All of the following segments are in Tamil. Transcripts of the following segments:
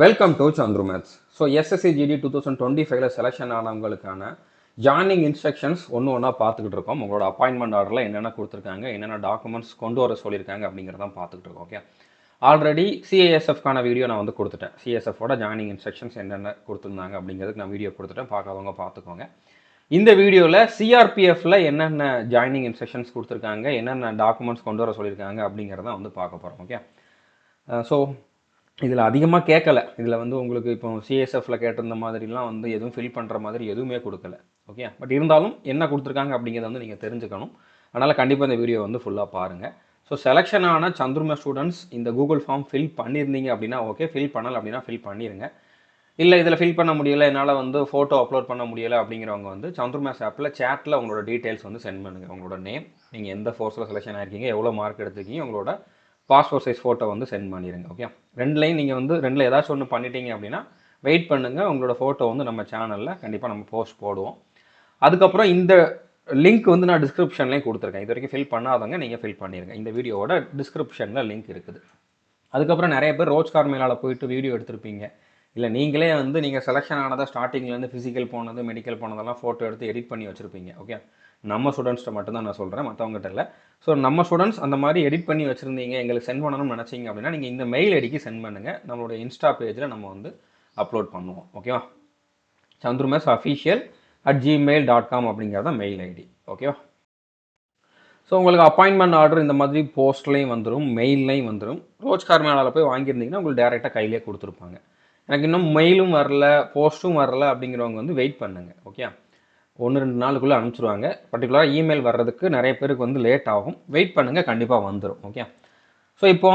Welcome to Chandru maths. So SSC GD 2025 selection ஆனவங்களுக்கான ஜாயினிங் இன்ஸ்ட்ரக்ஷன்ஸ் ஒன்றா பார்த்துக்கிட்டு இருக்கோம். உங்களோட அப்பாயின்மெண்ட் ஆர்டரில் என்னென்ன கொடுத்துருக்காங்க, என்னென்ன டாக்குமெண்ட்ஸ் கொண்டு வர சொல்லியிருக்காங்க அப்படிங்கிறதான் பார்த்துக்கிட்டு இருக்கோம். ஓகே, ஆல்ரெடி சிஏஎஸ்எஃப்கான வீடியோ நான் வந்து கொடுத்துட்டேன். சிஎஸ்எஃபோட ஜாயினிங் இன்ஸ்ட்ரக்ஷன்ஸ் என்னென்ன கொடுத்துருந்தாங்க அப்படிங்கிறதுக்கு நான் வீடியோ கொடுத்துட்டேன். பார்க்காதவங்க பார்த்துக்கோங்க. இந்த வீடியோவில் சிஆர்பிஎஃப்ல என்னென்ன ஜாயினிங் இன்ஸ்ட்ரக்ஷன்ஸ் கொடுத்துருக்காங்க, என்னென்ன டாக்குமெண்ட்ஸ் கொண்டு வர சொல்லியிருக்காங்க அப்படிங்கிறத வந்து பார்க்க போகிறோம். ஓகே, ஸோ இதில் அதிகமாக கேட்கலை. இதில் வந்து உங்களுக்கு இப்போ சிஎஸ்எஃப்ல கேட்டிருந்த மாதிரிலாம் வந்து எதுவும் ஃபில் பண்ணுற மாதிரி எதுவுமே கொடுக்கல. ஓகே, பட் இருந்தாலும் என்ன கொடுத்துருக்காங்க அப்படிங்கிறத வந்து நீங்கள் தெரிஞ்சுக்கணும். அதனால் கண்டிப்பாக இந்த வீடியோ வந்து ஃபுல்லாக பாருங்கள். ஸோ செலெக்ஷன் ஆன சந்துருமே ஸ்டூடெண்ட்ஸ் இந்த கூகுள் ஃபார்ம் ஃபில் பண்ணியிருந்தீங்க அப்படின்னா ஓகே, ஃபில் பண்ணலை அப்படின்னா ஃபில் பண்ணிடுங்க. இல்லை இதில் ஃபில் பண்ண முடியலை, என்னால் வந்து ஃபோட்டோ அப்லோட் பண்ண முடியலை அப்படிங்கிறவங்க வந்து சந்துருமேஸ் ஆப்பில் சேட்டில் உங்களோட டீட்டெயில்ஸ் வந்து சென்ட் பண்ணுங்கள். உங்களோட நேம், நீங்கள் எந்த ஃபோர்ஸில் செலெக்ஷன் ஆகிருக்கீங்க, எவ்வளோ மார்க் எடுத்துருக்கீங்க, உங்களோட பாஸ்போர்ட் சைஸ் ஃபோட்டோ வந்து சென்ட் பண்ணிடுங்க. ஓகே, ரெண்டுலையும் நீங்கள் வந்து ரெண்டில் ஏதாச்சும் ஒன்று பண்ணிட்டீங்க அப்படின்னா வெயிட் பண்ணுங்கள். உங்களோட ஃபோட்டோ வந்து நம்ம சேனலில் கண்டிப்பாக நம்ம போஸ்ட் போடுவோம். அதுக்கப்புறம் இந்த லிங்க் வந்து நான் டிஸ்கிரிப்ஷன்லேயும் கொடுத்துருக்கேன். இது வரைக்கும் ஃபில் பண்ணாதவங்க நீங்கள் ஃபில் பண்ணிடுங்க. இந்த வீடியோவோட டிஸ்கிரிப்ஷனில் லிங்க் இருக்குது. அதுக்கப்புறம் நிறைய பேர் ரோஜ்கார் மேலால் போயிட்டு வீடியோ எடுத்திருப்பீங்க. இல்லை நீங்களே வந்து நீங்கள் செலெக்ஷன் ஆனதாக ஸ்டார்டிங்லேருந்து ஃபிசிக்கல் போனது, மெடிக்கல் போனதெல்லாம் ஃபோட்டோ எடுத்து எடிட் பண்ணி வச்சுருப்பீங்க. ஓகே, நம்ம ஸ்டூடெண்ட்ஸ்ட்டை மட்டும்தான் நான் சொல்கிறேன், மற்றவங்ககிட்ட இல்லை. ஸோ நம்ம ஸ்டூடெண்ட்ஸ் அந்த மாதிரி எடிட் பண்ணி வச்சுருந்தீங்க, எங்களுக்கு சென்ட் பண்ணணும்னு நினச்சிங்க அப்படின்னா நீங்கள் இந்த மெயில் ஐடிக்கு சென்ட் பண்ணுங்கள். நம்மளோட இன்ஸ்டா பேஜில் நம்ம வந்து அப்லோட் பண்ணுவோம். ஓகேவா, chandrumes@gmail.com அப்படிங்கிறத மெயில் ஐடி. ஓகேவா, ஸோ உங்களுக்கு அப்பாயின்மெண்ட் ஆர்டர் இந்த மாதிரி போஸ்ட்லேயும் வந்துடும், மெயில்லையும் வந்துடும். ரோஜ்கார் மேலால் போய் வாங்கியிருந்தீங்கன்னா உங்களுக்கு டேரெக்டாக கையிலே கொடுத்துருப்பாங்க. எனக்கு இன்னும் மெயிலும் வரல, போஸ்ட்டும் வரல அப்படிங்கிறவங்க வந்து வெயிட் பண்ணுங்கள். ஓகே, 1-2 நாளுக்குள்ளே அனுப்பிச்சிடுவாங்க. பர்டிகுலராக இமெயில் வர்றதுக்கு நிறைய பேருக்கு வந்து லேட் ஆகும். வெயிட் பண்ணுங்கள், கண்டிப்பாக வந்துடும். ஓகே, ஸோ இப்போ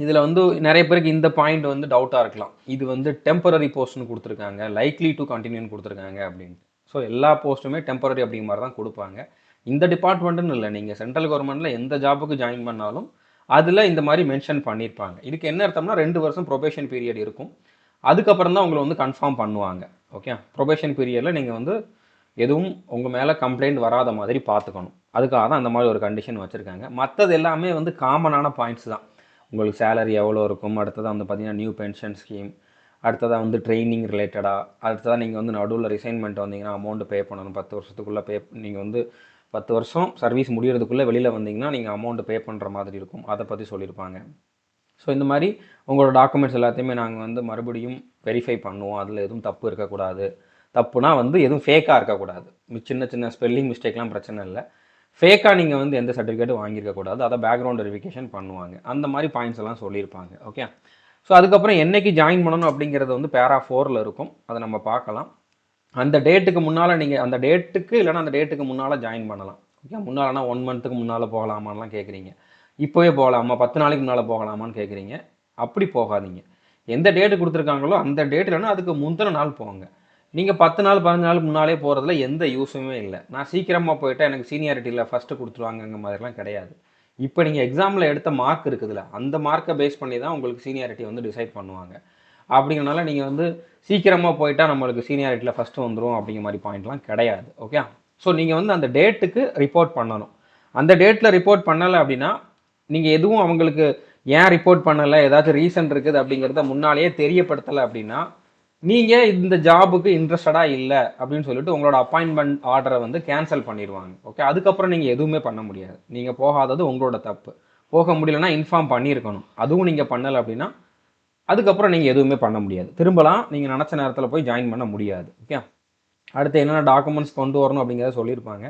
இதில் வந்து நிறைய பேருக்கு இந்த பாயிண்ட் வந்து டவுட்டாக இருக்கலாம். இது வந்து டெம்பரரி போஸ்ட்னு கொடுத்துருக்காங்க, லைக்லி டு கண்டினியூன்னு கொடுத்துருக்காங்க அப்படின்ட்டு. ஸோ எல்லா போஸ்ட்டுமே டெம்பரரி அப்படிங்கிற மாதிரி தான் கொடுப்பாங்க. இந்த டிபார்ட்மெண்ட்டுன்னு இல்லை, நீங்கள் சென்ட்ரல் கவர்மெண்ட்டில் எந்த ஜாபுக்கு ஜாயின் பண்ணாலும் அதில் இந்த மாதிரி மென்ஷன் பண்ணியிருப்பாங்க. இதுக்கு என்ன அர்த்தம்னா 2 வருஷம் ப்ரொபேஷன் பீரியட் இருக்கும். அதுக்கப்புறம் தான் உங்களை வந்து கன்ஃபார்ம் பண்ணுவாங்க. ஓகே, ப்ரொபேஷன் பீரியடில் நீங்கள் வந்து எதுவும் உங்கள் மேலே கம்ப்ளைண்ட் வராத மாதிரி பார்த்துக்கணும். அதுக்காக தான் அந்த மாதிரி ஒரு கண்டிஷன் வச்சுருக்காங்க. மற்றது எல்லாமே வந்து காமனான பாயிண்ட்ஸ் தான். உங்களுக்கு சேலரி எவ்வளோ இருக்கும், அடுத்ததாக வந்து பார்த்திங்கன்னா நியூ பென்ஷன் ஸ்கீம், அடுத்ததாக வந்து ட்ரைனிங் ரிலேட்டடாக, அடுத்ததாக நீங்கள் வந்து நடுவில் ரிசைன்மெண்ட் வந்தீங்கன்னா அமௌண்ட்டு பே பண்ணணும். 10 வருஷத்துக்குள்ளே நீங்கள் வந்து 10 வருஷம் சர்வீஸ் முடிகிறதுக்குள்ளே வெளியில் வந்தீங்கன்னா நீங்கள் அமௌண்ட்டு பே பண்ணுற மாதிரி இருக்கும். அதை பற்றி சொல்லியிருப்பாங்க. ஸோ இந்த மாதிரி உங்களோட டாக்குமெண்ட்ஸ் எல்லாத்தையுமே நாங்கள் வந்து மறுபடியும் வெரிஃபை பண்ணுவோம். அதில் எதுவும் தப்பு இருக்கக்கூடாது. தப்புனா வந்து எதுவும் ஃபேக்காக இருக்கக்கூடாது. சின்ன சின்ன ஸ்பெல்லிங் மிஸ்டேக்லாம் பிரச்சனை இல்லை. ஃபேக்காக நீங்கள் வந்து எந்த சர்டிஃபிகேட்டும் வாங்கியிருக்கக்கூடாது. அதை பேக்ரவுண்ட் வெரிஃபிகேஷன் பண்ணுவாங்க. அந்த மாதிரி பாயிண்ட்ஸ் எல்லாம் சொல்லியிருப்பாங்க. ஓகே, ஸோ அதுக்கப்புறம் என்றைக்கு ஜாயின் பண்ணணும் அப்படிங்கிறது வந்து பேரா 4ல் இருக்கும். அதை நம்ம பார்க்கலாம். அந்த டேட்டுக்கு முன்னால் நீங்கள் அந்த டேட்டுக்கு இல்லைனா அந்த டேட்டுக்கு முன்னால் ஜாயின் பண்ணலாம். ஓகே, முன்னால்னா 1 மந்த்துக்கு முன்னால் போகலாமான்லாம் கேட்குறீங்க. இப்போவே போகலாமா, 10 நாளைக்கு முன்னால் போகலாமான்னு கேட்குறீங்க. அப்படி போகாதீங்க. எந்த டேட்டு கொடுத்துருக்காங்களோ அந்த டேட் இல்லைன்னா அதுக்கு முந்தின நாள் போங்க. நீங்கள் 10 நாள் 15 நாள் முன்னாலே போகிறதுல எந்த யூஸுமே இல்லை. நான் சீக்கிரமாக போயிட்டால் எனக்கு சீனியாரிட்டியில் ஃபஸ்ட்டு கொடுத்துருவாங்கங்க மாதிரிலாம் கிடையாது. இப்போ நீங்கள் எக்ஸாமில் எடுத்த மார்க் இருக்குதுல்ல, அந்த மார்க்கை பேஸ் பண்ணி தான் உங்களுக்கு சீனியாரிட்டி வந்து டிசைட் பண்ணுவாங்க. அப்படிங்கிறனால நீங்கள் வந்து சீக்கிரமாக போயிட்டால் நம்மளுக்கு சீனியாரிட்டியில் ஃபஸ்ட்டு வந்துடும் அப்படிங்கிற மாதிரி பாயிண்ட்லாம் கிடையாது. ஓகே, ஸோ நீங்கள் வந்து அந்த டேட்டுக்கு ரிப்போர்ட் பண்ணணும். அந்த டேட்டில் ரிப்போர்ட் பண்ணலை அப்படின்னா நீங்கள் எதுவும் அவங்களுக்கு ஏன் ரிப்போர்ட் பண்ணலை, ஏதாச்சும் ரீசன் இருக்குது அப்படிங்கிறத முன்னாலேயே தெரியப்படுத்தலை அப்படின்னா நீங்கள் இந்த ஜாபுக்கு இன்ட்ரெஸ்டடாக இல்லை அப்படின்னு சொல்லிட்டு உங்களோட அப்பாயின்மெண்ட் ஆர்டரை வந்து கேன்சல் பண்ணிடுவாங்க. ஓகே, அதுக்கப்புறம் நீங்கள் எதுவுமே பண்ண முடியாது. நீங்கள் போகாதது உங்களோட தப்பு. போக முடியலன்னா இன்ஃபார்ம் பண்ணியிருக்கணும். அதுவும் நீங்கள் பண்ணலை அப்படின்னா அதுக்கப்புறம் நீங்கள் எதுவுமே பண்ண முடியாது. திரும்பலாம் நீங்கள் நினச்ச நேரத்தில் போய் ஜாயின் பண்ண முடியாது. ஓகே, அடுத்து என்னென்ன டாக்குமெண்ட்ஸ் கொண்டு வரணும் அப்படிங்கிறத சொல்லியிருப்பாங்க.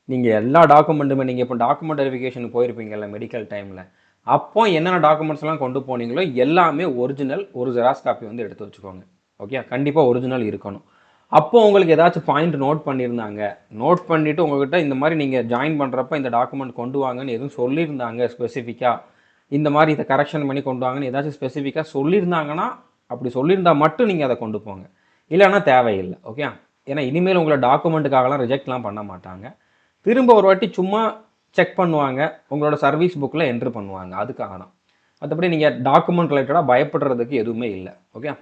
நீங்கள் எல்லா டாக்குமெண்ட்டுமே நீங்கள் இப்போ டாக்குமெண்ட் வெரிஃபிகேஷனுக்கு போயிருப்பீங்கல்ல மெடிக்கல் டைமில், அப்போ என்னென்ன டாக்குமெண்ட்ஸ்லாம் கொண்டு போனீங்களோ எல்லாமே ஒரிஜினல், ஒரு ஜெராக்ஸ் காப்பி வந்து எடுத்து வச்சுக்கோங்க. ஓகே, கண்டிப்பாக ஒரிஜினல் இருக்கணும். அப்போது உங்களுக்கு ஏதாச்சும் பாயிண்ட் நோட் பண்ணியிருந்தாங்க, நோட் பண்ணிவிட்டு உங்கள்கிட்ட இந்த மாதிரி நீங்கள் ஜாயின் பண்ணுறப்ப இந்த டாக்குமெண்ட் கொண்டு வாங்கன்னு எதுவும் சொல்லியிருந்தாங்க ஸ்பெசிஃபிக்காக, இந்த மாதிரி இதை கரெக்ஷன் பண்ணி கொண்டு வாங்கன்னு ஏதாச்சும் ஸ்பெசிஃபிக்காக சொல்லியிருந்தாங்கன்னா அப்படி சொல்லியிருந்தால் மட்டும் நீங்கள் அதை கொண்டு போங்க. இல்லைன்னா தேவையில்லை. ஓகே, ஏன்னா இனிமேல் உங்களை டாக்குமெண்ட்டுக்காகலாம் ரிஜெக்ட்லாம் பண்ண மாட்டாங்க. திரும்ப ஒரு வாட்டி சும்மா செக் பண்ணுவாங்க, உங்களோட சர்வீஸ் புக்கில் என்ட்ரு பண்ணுவாங்க. அதுக்காக தான். மற்றபடி நீங்கள் டாக்குமெண்ட் ரிலேட்டடாக பயப்படுறதுக்கு எதுவுமே இல்லை. ஓகே,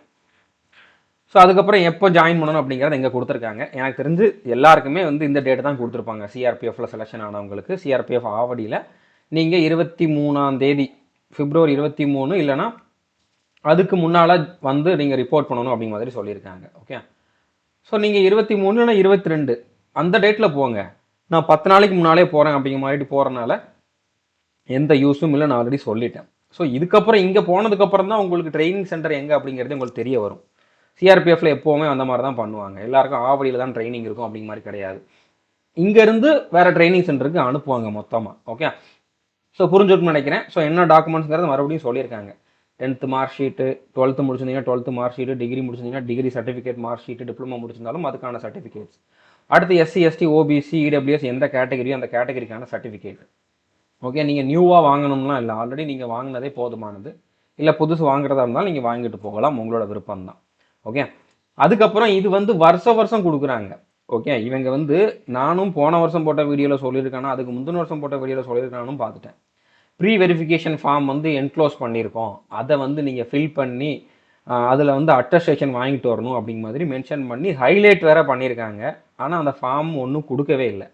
ஸோ அதுக்கப்புறம் எப்போ ஜாயின் பண்ணணும் அப்படிங்கிறத எங்கே கொடுத்துருக்காங்க. எனக்கு தெரிஞ்சு எல்லாருக்குமே வந்து இந்த டேட்டு தான் கொடுத்துருப்பாங்க. சிஆர்பிஎஃப்ல செலெக்ஷன் ஆனவங்களுக்கு சிஆர்பிஎஃப் ஆவடியில் நீங்கள் 23ஆம் தேதி பிப்ரவரி 23 இல்லைனா அதுக்கு முன்னால் வந்து நீங்கள் ரிப்போர்ட் பண்ணணும் அப்படிங்கிற மாதிரி சொல்லியிருக்காங்க. ஓகே, ஸோ நீங்கள் 23 இல்லைனா 22 அந்த டேட்டில் போங்க. நான் 10 நாளைக்கு முன்னாலே போகிறேன் அப்படிங்கிற மாதிரி போகிறனால எந்த யூஸும் இல்லை, நான் ஆல்ரெடி சொல்லிட்டேன். ஸோ இதுக்கப்புறம் இங்கே போனதுக்கப்புறம் தான் உங்களுக்கு ட்ரைனிங் சென்டர் எங்கே அப்படிங்கிறது உங்களுக்கு தெரிய வரும். சிஆர்பிஎஃப்ல எப்போவுமே அந்த மாதிரி தான் பண்ணுவாங்க. எல்லாருக்கும் ஆவடியில் தான் ட்ரைனிங் இருக்கும் அப்படிங்கிற மாதிரி கிடையாது. இங்கேருந்து வேறு ட்ரைனிங் சென்டருக்கு அனுப்புவாங்க மொத்தமாக. ஓகே, ஸோ புரிஞ்சுக்கணும்னு நினைக்கிறேன். ஸோ என்ன டாக்குமெண்ட்ஸ்ங்கிறது மறுபடியும் சொல்லியிருக்காங்க. 10th மார்க் ஷீட்டு, 12th முடிச்சிருந்தீங்கன்னா 12th மார்க் ஷீட்டு, டிகிரி முடிச்சிருந்தீங்கன்னா degree certificate mark sheet, diploma முடிச்சிருந்தாலும் அதுக்கான சர்டிஃபிகேட்ஸ். அடுத்து எஸ்சி எஸ்டி ஓபிசி இடபிள்யூஎஸ் எந்த கேட்டகரியோ அந்த கேட்டகரிக்கான சர்டிஃபிகேட். ஓகே, நீங்கள் நியூவாக வாங்கணும்லாம் இல்லை, ஆல்ரெடி நீங்கள் வாங்கினதே போதுமானது. இல்லை புதுசு வாங்குறதா இருந்தாலும் நீங்கள் வாங்கிட்டு போகலாம், உங்களோட விருப்பம் தான். ஓகே, அதுக்கப்புறம் இது வந்து வருஷம் கொடுக்குறாங்க. ஓகே, இவங்க வந்து நானும் போன வருஷம் போட்ட வீடியோவில் சொல்லியிருக்கானா அதுக்கு முந்தின வருஷம் போட்ட வீடியோவில் சொல்லியிருக்கானும் பார்த்துட்டேன். ப்ரீ வெரிஃபிகேஷன் ஃபார்ம் வந்து என்க்ளோஸ் பண்ணியிருக்கோம், அதை வந்து நீங்கள் ஃபில் பண்ணி அதில் வந்து அட்டஸ்டேஷன் வாங்கிட்டு வரணும் அப்படிங்கிற மாதிரி மென்ஷன் பண்ணி ஹைலைட் வேறு பண்ணியிருக்காங்க. ஆனால் அந்த ஃபார்ம் ஒன்றும் கொடுக்கவே இல்லை.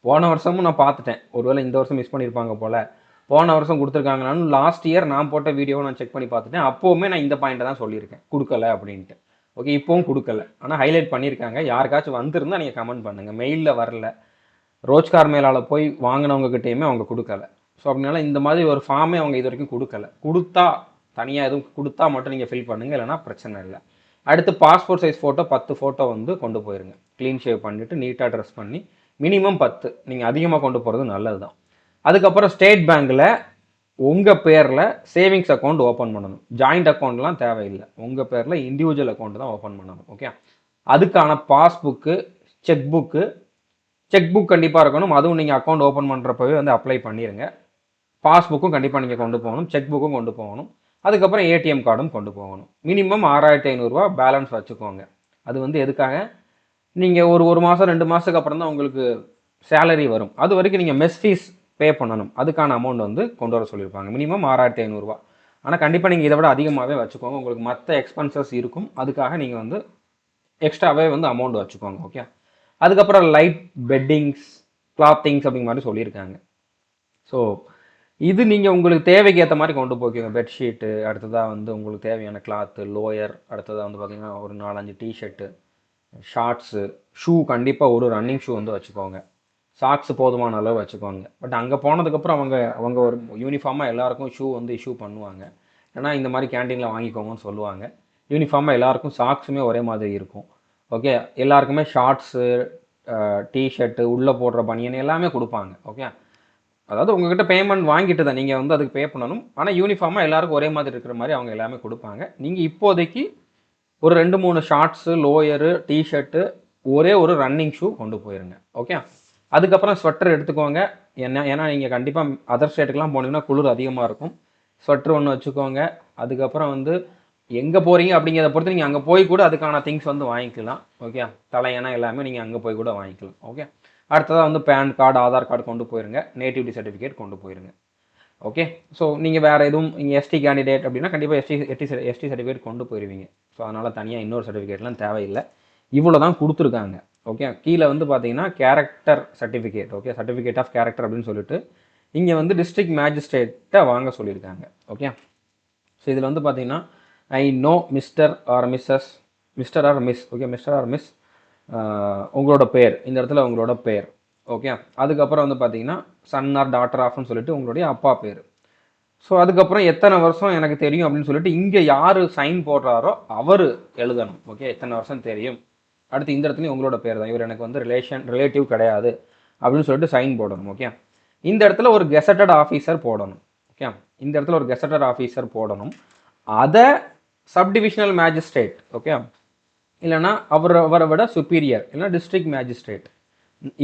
போன வருஷமும் நான் பார்த்துட்டேன், ஒருவேளை இந்த வருஷம் மிஸ் பண்ணியிருப்பாங்க போல். போன வருஷம் கொடுத்துருக்காங்களான்னு லாஸ்ட் இயர் நான் போட்ட வீடியோவை நான் செக் பண்ணி பார்த்துட்டேன். அப்போவுமே நான் இந்த பாயிண்ட்டை தான் சொல்லியிருக்கேன், கொடுக்கல அப்படின்ட்டு. ஓகே, இப்போவும் கொடுக்கல, ஆனால் ஹைலைட் பண்ணியிருக்காங்க. யாருக்காச்சும் வந்திருந்தால் நீங்கள் கமெண்ட் பண்ணுங்கள். மெயிலில் வரல, ரோஜ்கார் மேலால் போய் வாங்கினவங்ககிட்டையுமே அவங்க கொடுக்கல. ஸோ அப்படினால இந்த மாதிரி ஒரு ஃபார்மே அவங்க இது வரைக்கும் கொடுக்கல. கொடுத்தா தனியாக எதுவும் கொடுத்தா மட்டும் நீங்கள் ஃபில் பண்ணுங்கள், இல்லைனா பிரச்சனை இல்லை. அடுத்து பாஸ்போர்ட் சைஸ் ஃபோட்டோ 10 ஃபோட்டோ வந்து கொண்டு போயிருங்க. க்ளீன் ஷேவ் பண்ணிவிட்டு நீட்டாக ட்ரெஸ் பண்ணி மினிமம் 10, நீங்கள் அதிகமாக கொண்டு போகிறது நல்லது தான். அதுக்கப்புறம் ஸ்டேட் பேங்க்கில் உங்கள் பேரில் சேவிங்ஸ் அக்கௌண்ட் ஓப்பன் பண்ணணும். ஜாயிண்ட் அக்கௌண்ட்லாம் தேவையில்லை, உங்கள் பேரில் இண்டிவிஜுவல் அக்கௌண்ட் தான் ஓப்பன் பண்ணணும். ஓகே, அதுக்கான பாஸ்புக்கு, செக் புக் கண்டிப்பாக இருக்கணும். அதுவும் நீங்கள் அக்கௌண்ட் ஓப்பன் பண்ணுறப்பவே வந்து அப்ளை பண்ணிடுங்க. பாஸ்புக்கும் கண்டிப்பாக நீங்கள் கொண்டு போகணும், செக் புக்கும் கொண்டு போகணும். அதுக்கப்புறம் ஏடிஎம் கார்டும் கொண்டு போகணும். மினிமம் 6500 பேலன்ஸ் வச்சுக்கோங்க. அது வந்து எதுக்காக, நீங்கள் ஒரு மாதம் 2 மாதத்துக்கு அப்புறம் தான் உங்களுக்கு சேலரி வரும், அது வரைக்கும் நீங்கள் மெஸ் ஃபீஸ் பே பண்ணணும். அதுக்கான அமௌண்ட் வந்து கொண்டு வர சொல்லியிருப்பாங்க. மினிமம் 6500. ஆனால் கண்டிப்பாக நீங்கள் இதை விட அதிகமாகவே வச்சுக்கோங்க, உங்களுக்கு மற்ற எக்ஸ்பென்சஸ் இருக்கும். அதுக்காக நீங்கள் வந்து எக்ஸ்ட்ராவே வந்து அமௌண்ட் வச்சுக்கோங்க. ஓகே, அதுக்கப்புறம் லைட் பெட்டிங்ஸ், கிளாத்திங்ஸ் அப்படிங்கிற மாதிரி சொல்லியிருக்காங்க. ஸோ இது நீங்கள் உங்களுக்கு தேவைக்கு ஏற்ற மாதிரி கொண்டு போய்க்கோங்க. பெட்ஷீட்டு, அடுத்ததாக வந்து உங்களுக்கு தேவையான கிளாத்து, லோயர், அடுத்ததாக வந்து பார்த்திங்கன்னா ஒரு 4-5 டிஷர்ட்டு, ஷார்ட்ஸு, ஷூ, கண்டிப்பாக ஒரு ரன்னிங் ஷூ வந்து வச்சுக்கோங்க. சாக்ஸ் போதுமான அளவு வச்சுக்கோங்க. பட் அங்கே போனதுக்கப்புறம் அவங்க ஒரு யூனிஃபார்மாக எல்லாருக்கும் ஷூ வந்து இஷ்யூ பண்ணுவாங்க. ஏன்னா இந்த மாதிரி கேன்டீனில் வாங்கிக்கோங்கன்னு சொல்லுவாங்க. யூனிஃபார்மாக எல்லாருக்கும் சாக்ஸுமே ஒரே மாதிரி இருக்கும். ஓகே, எல்லாருக்குமே ஷார்ட்ஸு, டிஷர்ட்டு, உள்ளே போடுற பனியன் எல்லாமே கொடுப்பாங்க. ஓகே, அதாவது உங்கள்கிட்ட பேமெண்ட் வாங்கிட்டு தான் நீங்கள் வந்து அதுக்கு பே பண்ணணும். ஆனால் யூனிஃபார்மாக எல்லாருக்கும் ஒரே மாதிரி இருக்கிற மாதிரி அவங்க எல்லாமே கொடுப்பாங்க. நீங்கள் இப்போதைக்கு ஒரு 2-3 ஷார்ட்ஸு, லோயரு, டிஷர்ட்டு, ஒரே ஒரு ரன்னிங் ஷூ கொண்டு போயிருங்க. ஓகே, அதுக்கப்புறம் ஸ்வெட்டர் எடுத்துக்கோங்க. ஏன்னா நீங்கள் கண்டிப்பாக அதர் ஸ்டேட்டுக்கெலாம் போனீங்கன்னா குளிர் அதிகமாக இருக்கும். ஸ்வெட்டர் ஒன்று வச்சுக்கோங்க. அதுக்கப்புறம் வந்து எங்கே போகிறீங்க அப்படிங்கிறத பொறுத்து நீங்கள் அங்கே போய் கூட அதுக்கான திங்ஸ் வந்து வாங்கிக்கலாம். ஓகே, தலையணை எல்லாமே நீங்கள் அங்கே போய் கூட வாங்கிக்கலாம். ஓகே, அடுத்ததாக வந்து பேன் கார்டு, ஆதார் கார்டு கொண்டு போயிருங்க. நேட்டிவிட்டி சர்டிஃபிகேட் கொண்டு போயிருங்க. ஓகே, ஸோ நீங்கள் வேறு எதுவும் இங்கே எஸ்டி கேண்டிடேட் அப்படின்னா கண்டிப்பாக எஸ்டி சர்டிஃபிகேட் கொண்டு போயிருவீங்க. ஸோ அதனால் தனியாக இன்னொரு சர்டிஃபிகேட்லாம் தேவையில்லை. இவ்வளோ தான் கொடுத்துருக்காங்க. ஓகே, கீழே வந்து பார்த்தீங்கன்னா character certificate. Okay, certificate of character அப்படின்னு சொல்லிட்டு இங்கே வந்து டிஸ்ட்ரிக்ட் மேஜிஸ்ட்ரேட்டை வாங்க சொல்லியிருக்காங்க. ஓகே, ஸோ இதில் வந்து பார்த்தீங்கன்னா I know mister or missus, mister or miss. Okay, mister or miss, உங்களோட பேர், இந்த இடத்துல உங்களோட பேர். ஓகே, அதுக்கப்புறம் வந்து பார்த்தீங்கன்னா சன் ஆர் டாட்டர் ஆஃப்னு சொல்லிட்டு உங்களுடைய அப்பா பேர். ஸோ அதுக்கப்புறம் எத்தனை வருஷம் எனக்கு தெரியும் அப்படின்னு சொல்லிட்டு இங்கே யார் சைன் போடுறாரோ அவர் எழுதணும். ஓகே, எத்தனை வருஷம் தெரியும். அடுத்து இந்த இடத்துலையும் உங்களோட பேர் தான், இவர் எனக்கு வந்து ரிலேட்டிவ் கிடையாது அப்படின்னு சொல்லிட்டு சைன் போடணும். ஓகே, இந்த இடத்துல ஒரு கெசட்டட் ஆஃபீஸர் போடணும். ஓகே, இந்த இடத்துல ஒரு கெசட்டட் ஆஃபீஸர் போடணும். அதை சப்டிவிஷனல் மேஜிஸ்ட்ரேட், ஓகே, இல்லைனா அவரை விட சுப்பீரியர், இல்லைனா டிஸ்ட்ரிக்ட் மேஜிஸ்ட்ரேட்.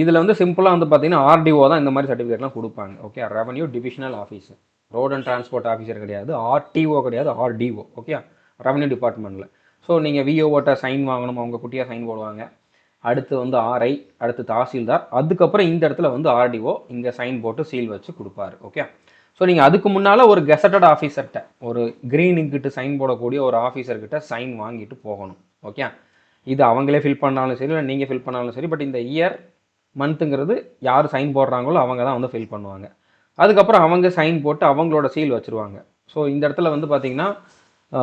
இதில் வந்து சிம்பிளாக வந்து பார்த்தீங்கன்னா ஆர்டிஓ தான் இந்த மாதிரி சர்டிஃபிகேட்லாம் கொடுப்பாங்க. Okay, revenue divisional officer, road and transport officer கிடையாது, ஆர்டிஓ கிடையாது, ஆர்டிஓ. ஓகே, ரெவன்யூ டிபார்ட்மெண்ட்டில். ஸோ நீங்கள் விஓட்ட சைன் வாங்கணும், அவங்க குட்டியாக சைன் போடுவாங்க. அடுத்து வந்து ஆர்ஐ, அடுத்து தாசில்தார், அதுக்கப்புறம் இந்த இடத்துல வந்து ஆர்டிஓ இங்கே சைன் போட்டு சீல் வச்சு கொடுப்பாரு. ஓகே, ஸோ நீங்கள் அதுக்கு முன்னால் ஒரு கெசட்டட் ஆஃபீஸர்கிட்ட, ஒரு க்ரீன் இங்கிட்டு சைன் போடக்கூடிய ஒரு ஆஃபீஸர்கிட்ட சைன் வாங்கிட்டு போகணும். ஓகே, இது அவங்களே ஃபில் பண்ணாலும் சரி, இல்லை நீங்கள் ஃபில் பண்ணாலும் சரி. பட் இந்த இயர் மந்த்துங்கிறது யார் சைன் போடுறாங்களோ அவங்க தான் வந்து ஃபில் பண்ணுவாங்க. அதுக்கப்புறம் அவங்க சைன் போட்டு அவங்களோட சீல் வச்சுருவாங்க. ஸோ இந்த இடத்துல வந்து பார்த்திங்கன்னா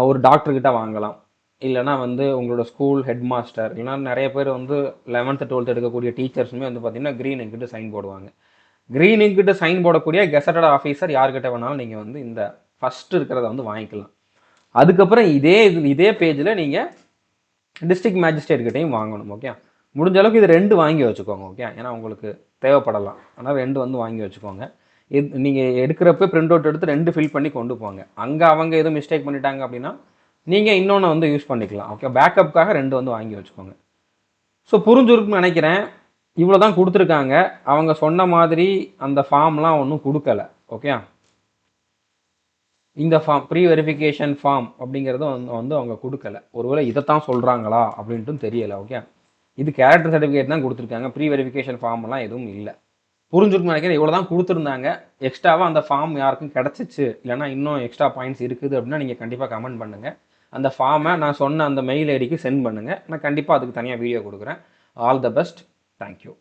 ஒரு டாக்டர்கிட்ட வாங்கலாம், இல்லைனா வந்து உங்களோட ஸ்கூல் ஹெட் மாஸ்டர், இல்லைனா நிறைய பேர் வந்து 11th 12th எடுக்கக்கூடிய டீச்சர்ஸுமே வந்து பார்த்தீங்கன்னா க்ரீன் இங்கிட்ட சைன் போடுவாங்க. க்ரீன் இங்கிட்ட சைன் போடக்கூடிய கெசட்டட் ஆஃபீஸர் யார்கிட்ட வேணாலும் நீங்கள் வந்து இந்த ஃபஸ்ட்டு இருக்கிறத வந்து வாங்கிக்கலாம். அதுக்கப்புறம் இதே பேஜில் நீங்கள் டிஸ்ட்ரிக்ட் மேஜிஸ்ட்ரேட்கிட்டையும் வாங்கணும். ஓகே, முடிஞ்ச அளவுக்கு இது 2 வாங்கி வச்சுக்கோங்க. ஓகே, ஏன்னா உங்களுக்கு தேவைப்படலாம். ஆனால் 2 வந்து வாங்கி வச்சுக்கோங்க. நீங்கள் எடுக்கிறப்ப பிரிண்ட் அவுட் எடுத்து 2 ஃபில் பண்ணி கொண்டு போங்க. அங்கே அவங்க எதுவும் மிஸ்டேக் பண்ணிட்டாங்க அப்படின்னா நீங்கள் இன்னொன்று வந்து யூஸ் பண்ணிக்கலாம். ஓகே, பேக்கப்புக்காக 2 வந்து வாங்கி வச்சுக்கோங்க. ஸோ புரிஞ்சுருக்குன்னு நினைக்கிறேன். இவ்வளோ தான் கொடுத்துருக்காங்க. அவங்க சொன்ன மாதிரி அந்த ஃபார்ம்லாம் ஒன்றும் கொடுக்கல. ஓகே, இந்த ஃபார்ம் ப்ரீ வெரிஃபிகேஷன் ஃபார்ம் அப்படிங்கிறது வந்து அவங்க கொடுக்கல. ஒருவேளை இதைத்தான் சொல்கிறாங்களா அப்படின்ட்டும் தெரியலை. ஓகே, இது கேரக்டர் சர்டிஃபிகேட் தான் கொடுத்துருக்காங்க. ப்ரீ வெரிஃபிகேஷன் ஃபார்ம்லாம் எதுவும் இல்லை. புரிஞ்சுருக்குன்னு நினைக்கிறேன். இவ்வளோ தான் கொடுத்துருந்தாங்க. எக்ஸ்ட்ராவாக அந்த ஃபார்ம் யாருக்கும் கிடச்சிச்சு, இல்லைனா இன்னும் எக்ஸ்ட்ரா பாயிண்ட்ஸ் இருக்குது அப்படின்னா நீங்கள் கண்டிப்பாக கமெண்ட் பண்ணுங்கள். அந்த ஃபார்மை நான் சொன்ன அந்த மெயில் ஐடிக்கு சென்ட் பண்ணுங்கள். நான் கண்டிப்பாக அதுக்கு தனியாக வீடியோ கொடுக்குறேன். All the best. தேங்க்யூ.